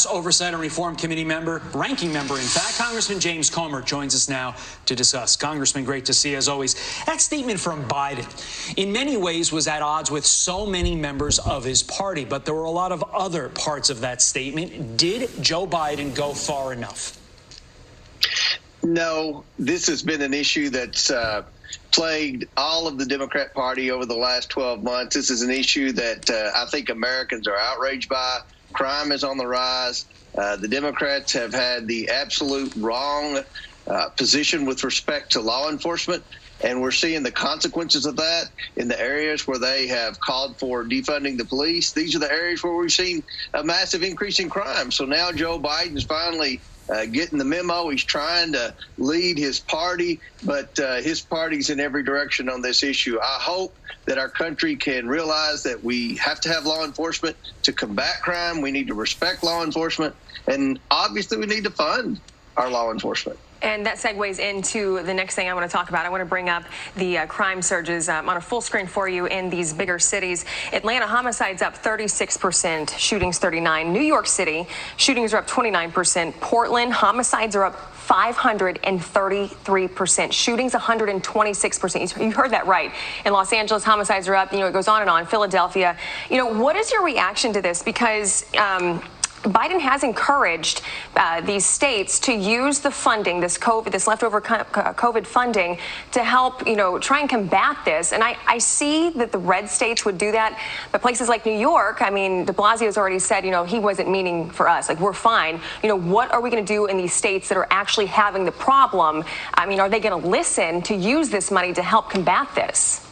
House Oversight and Reform Committee member, ranking member, in fact, Congressman James Comer joins us now to discuss. Congressman, great to see you as always. That statement from Biden, in many ways, was at odds with so many members of his party, but there were a lot of other parts of that statement. Did Joe Biden go far enough? No, this has been an issue that's plagued all of the Democrat Party over the last 12 months. This is an issue that I think Americans are outraged by. Crime is on the rise. The Democrats have had the absolute wrong position with respect to law enforcement, and we're seeing the consequences of that in the areas where they have called for defunding the police. These are the areas where we've seen a massive increase in crime. So now Joe Biden's finally getting the memo. He's trying to lead his party, but his party's in every direction on this issue. I hope that our country can realize that we have to have law enforcement to combat crime. We need to respect law enforcement, and obviously we need to fund our law enforcement. And that segues into the next thing I want to talk about. I want to bring up the crime surges on a full screen for you in these bigger cities. Atlanta, homicides up 36%, shootings 39%. New York City, shootings are up 29%. Portland, homicides are up 533%. Shootings 126%. You heard that right. In Los Angeles, homicides are up. It goes on and on. Philadelphia. What is your reaction to this? Because Biden has encouraged these states to use the funding, this leftover COVID funding, to help, try and combat this. And I see that the red states would do that, but places like New York, I mean, de Blasio's already said, he wasn't meaning for us. Like, we're fine. What are we going to do in these states that are actually having the problem? I mean, are they going to listen to use this money to help combat this?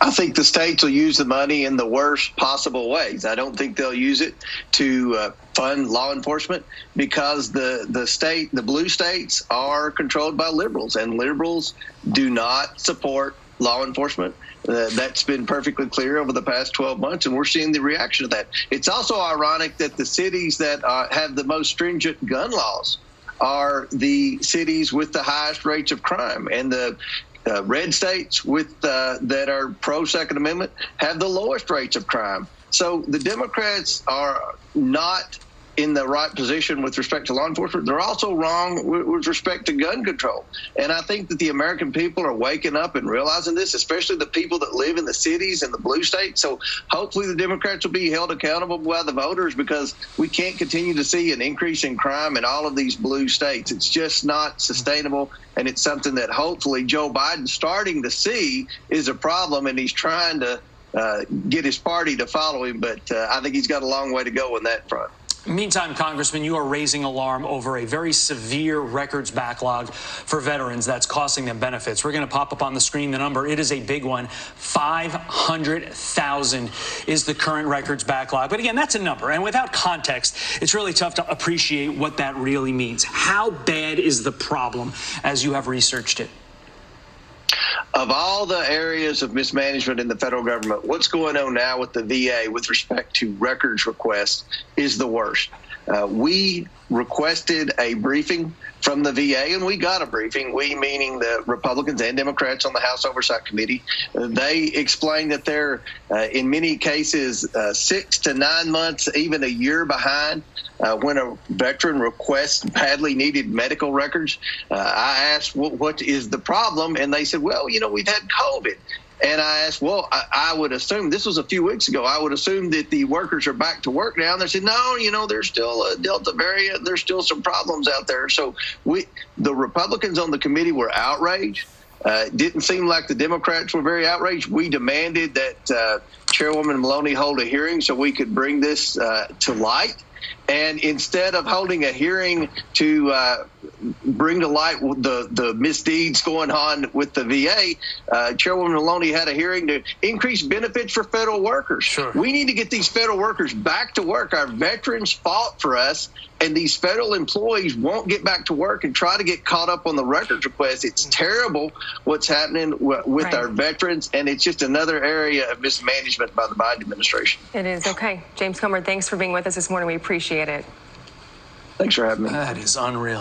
I think the states will use the money in the worst possible ways. I don't think they'll use it to fund law enforcement, because the blue states are controlled by liberals, and liberals do not support law enforcement. That's been perfectly clear over the past 12 months, and we're seeing the reaction to that. It's also ironic that the cities that have the most stringent gun laws are the cities with the highest rates of crime, and the red states that are pro-Second Amendment have the lowest rates of crime. So the Democrats are not in the right position with respect to law enforcement. They're also wrong with respect to gun control. And I think that the American people are waking up and realizing this, especially the people that live in the cities and the blue states. So hopefully the Democrats will be held accountable by the voters, because we can't continue to see an increase in crime in all of these blue states. It's just not sustainable, and it's something that hopefully Joe Biden's starting to see is a problem, and he's trying to get his party to follow him. But I think he's got a long way to go on that front. Meantime, Congressman, you are raising alarm over a very severe records backlog for veterans that's costing them benefits. We're going to pop up on the screen the number. It is a big one. 500,000 is the current records backlog. But again, that's a number. And without context, it's really tough to appreciate what that really means. How bad is the problem as you have researched it? Of all the areas of mismanagement in the federal government, what's going on now with the VA with respect to records requests is the worst. We requested a briefing from the VA, and we got a briefing, we meaning the Republicans and Democrats on the House Oversight Committee. They explained that they're, in many cases, 6 to 9 months, even a year behind when a veteran requests badly needed medical records. I asked, what is the problem? And they said, well, we've had COVID. And I asked, well, I would assume, this was a few weeks ago, I would assume that the workers are back to work now. And they said, no, there's still a Delta variant. There's still some problems out there. So the Republicans on the committee were outraged. It didn't seem like the Democrats were very outraged. We demanded that Chairwoman Maloney hold a hearing so we could bring this to light. And instead of holding a hearing to bring to light the misdeeds going on with the VA, Chairwoman Maloney had a hearing to increase benefits for federal workers. Sure. We need to get these federal workers back to work. Our veterans fought for us, and these federal employees won't get back to work and try to get caught up on the records requests. It's terrible what's happening with our veterans, and it's just another area of mismanagement by the Biden administration. It is. Okay. James Comer, thanks for being with us this morning. We appreciate it. Thanks for having me. That is unreal.